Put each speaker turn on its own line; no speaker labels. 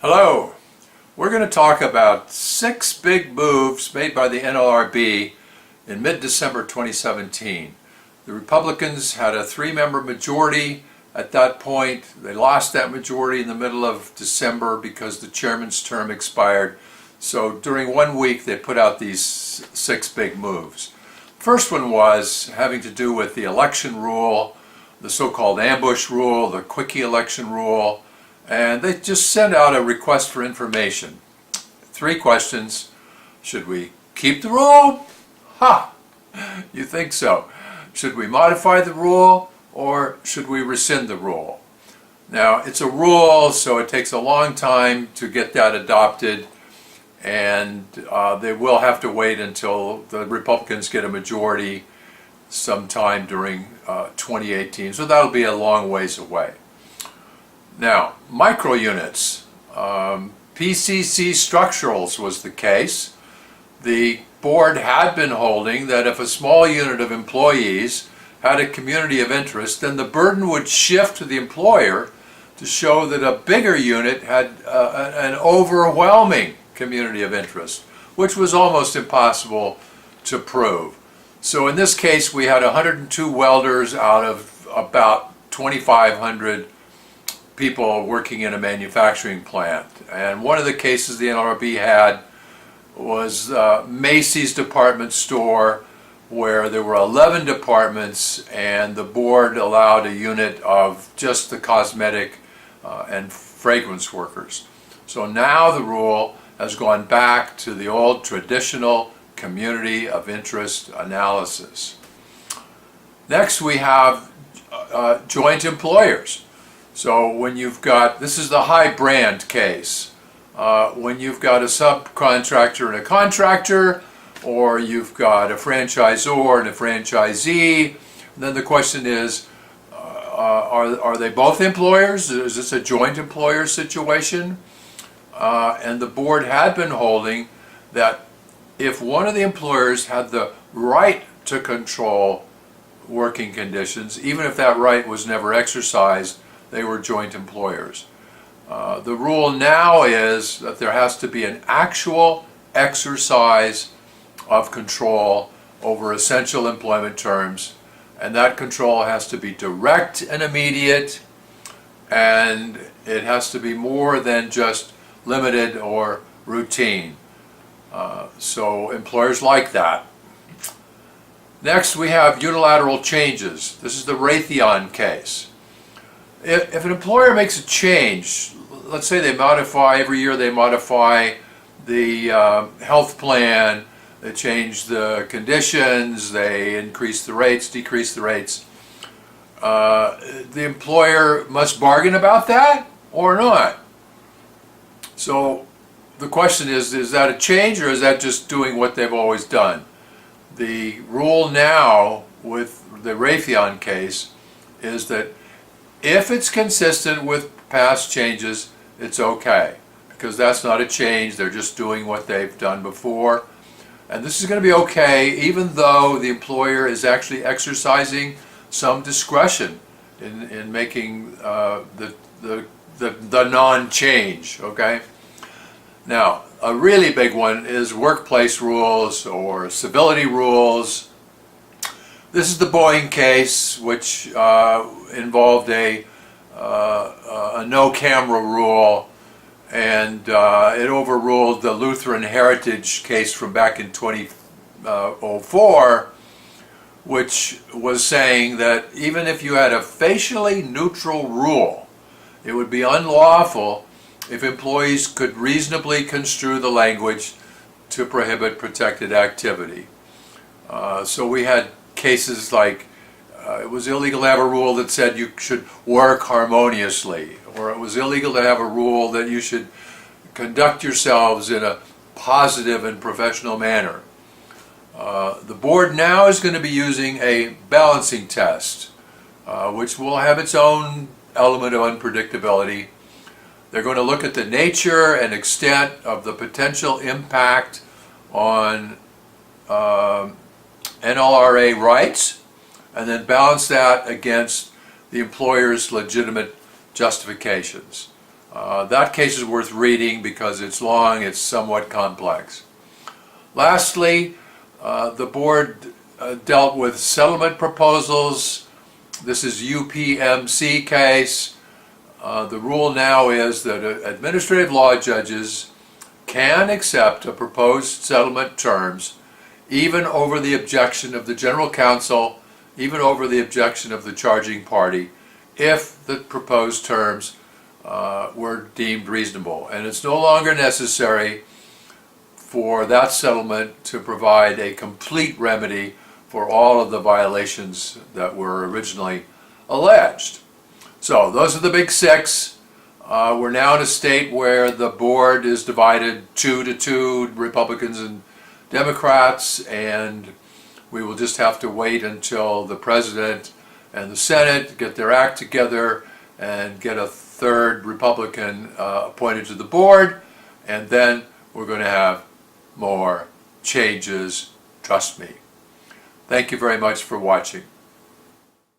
Hello. We're going to talk about 6 big moves made by the NLRB in mid-December 2017. The Republicans had a 3-member majority at that point. They lost that majority in the middle of December because the chairman's term expired. So during 1 week they put out these 6 big moves. First one was having to do with the election rule, the so-called ambush rule, the quickie election rule. And they just sent out a request for information. 3 questions. Should we keep the rule? Ha! You think so. Should we modify the rule or should we rescind the rule? Now, it's a rule, so it takes a long time to get that adopted, and they will have to wait until the Republicans get a majority sometime during 2018. So that'll be a long ways away. Now, micro units, PCC structurals was the case. The board had been holding that if a small unit of employees had a community of interest, then the burden would shift to the employer to show that a bigger unit had an overwhelming community of interest, which was almost impossible to prove. So in this case, we had 102 welders out of about 2,500 people working in a manufacturing plant. And one of the cases the NLRB had was Macy's department store, where there were 11 departments and the board allowed a unit of just the cosmetic and fragrance workers. So now the rule has gone back to the old traditional community of interest analysis. Next we have joint employers. So when you've got, this is the high brand case, when you've got a subcontractor and a contractor, or you've got a franchisor and a franchisee, then the question is, are they both employers? Is this a joint employer situation? And the board had been holding that if one of the employers had the right to control working conditions, even if that right was never exercised, they were joint employers. The rule now is that there has to be an actual exercise of control over essential employment terms, and that control has to be direct and immediate, and it has to be more than just limited or routine. So employers like that. Next we have unilateral changes. This is the Raytheon case. If an employer makes a change, let's say they modify, every year they modify the health plan, they change the conditions, they increase the rates, decrease the rates, the employer must bargain about that or not. So the question is that a change or is that just doing what they've always done? The rule now with the Raytheon case is that if it's consistent with past changes, it's okay, because that's not a change, they're just doing what they've done before. And this is going to be okay even though the employer is actually exercising some discretion in making the non-change, okay? Now, a really big one is workplace rules or civility rules. This is the Boeing case, which involved a no-camera rule, and it overruled the Lutheran heritage case from back in 2004, which was saying that even if you had a facially neutral rule, it would be unlawful if employees could reasonably construe the language to prohibit protected activity. So we had cases like it was illegal to have a rule that said you should work harmoniously, or it was illegal to have a rule that you should conduct yourselves in a positive and professional manner. The board now is going to be using a balancing test, which will have its own element of unpredictability. They're going to look at the nature and extent of the potential impact on NLRA rights, and then balance that against the employer's legitimate justifications. That case is worth reading because it's long, it's somewhat complex. Lastly, the board dealt with settlement proposals. This is UPMC case. The rule now is that administrative law judges can accept a proposed settlement terms even over the objection of the general counsel, even over the objection of the charging party, if the proposed terms were deemed reasonable. And it's no longer necessary for that settlement to provide a complete remedy for all of the violations that were originally alleged. So those are the big six. We're now in a state where the board is divided 2-2, Republicans and Democrats, and we will just have to wait until the President and the Senate get their act together and get a third Republican appointed to the board, and then we're going to have more changes, trust me. Thank you very much for watching.